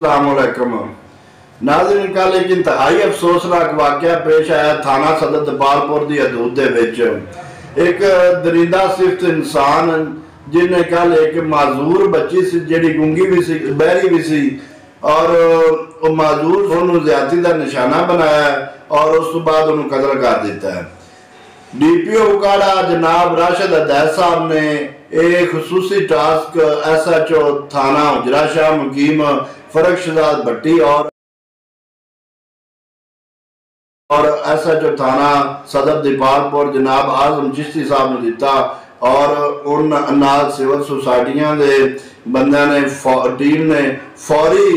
अस्सलामुअलैकुम नाज़रीन, कल एक इंतहाई अफसोसनाक वाक़या पेश आया थाना सदर दपालपुर की हदूद दे विच। एक दरिंदा सिफ्त इंसान जिन्हें कल एक माजूर बच्ची सी जिहड़ी गूंगी भी सी, बहरी भी सी, और वो माजूर उन्होंने ज़्यादती का निशाना बनाया और उस बाद उन्होंने कतल कर दिता है। DPO उकाड़ा जनाब राशिद अदैस साहब ने एक खसूसी टास्क SHO थाना उजरा शाह मुकीम फरखशदाद भट्टी और SHO थाना सदर दपालपुर जनाब आजम चिश्ती साहब ने दिता और उन अनाज सिविल सोसाइटियां के बंदे ने टीम ने फौरी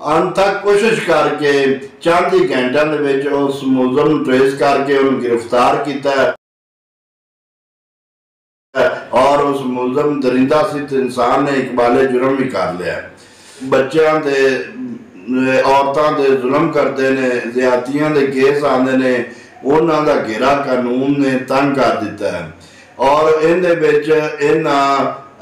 अनथक कोशिश करके चंद ही घंटों के उस मुलजम ट्रेस करके उन्हें गिरफ्तार किया और उस मुलजम दरिंदा सित इंसान ने इकबाले जुर्म भी कर लिया। बच्चों के औरतों के जुल्म करते ने, ज़्यादतियां के केस आते ने, उन्हों का घेरा कानून ने तंग कर दिता है और इन्हें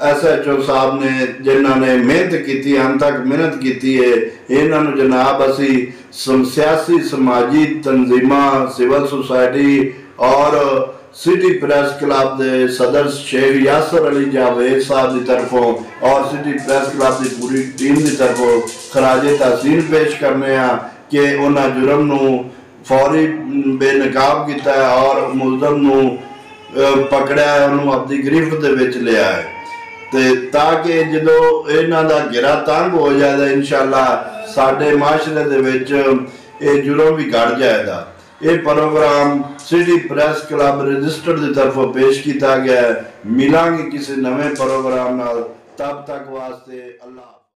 SHO साहब ने जिन्होंने मेहनत की, अनथक मेहनत की है, इन्होंने जनाब असी सियासी समाजी तंजीमां, सिविल सोसाइटी और सिटी प्रेस क्लब के सदर शेख यासर अली जावेद साहब की तरफों और सिटी प्रेस क्लब की पूरी टीम की तरफों खराजे तहसीन पेश करने कि उन्होंने जुर्म नूं फौरी बेनकाब किया और मुलजम नूं पकड़ा है, उन्होंने अपनी गिरफ्त दे विच लिया है ताकि जो इन्हां दा घेरा तंग हो जाए इंशाअल्लाह साडे माशरे दे विच ये जुर्म भी घट जाएगा। ये program city press club registered की तरफों पेश किया गया है। मिलांगे किसी नवे प्रोग्राम नाल, तब तक वास्ते अल्लाह।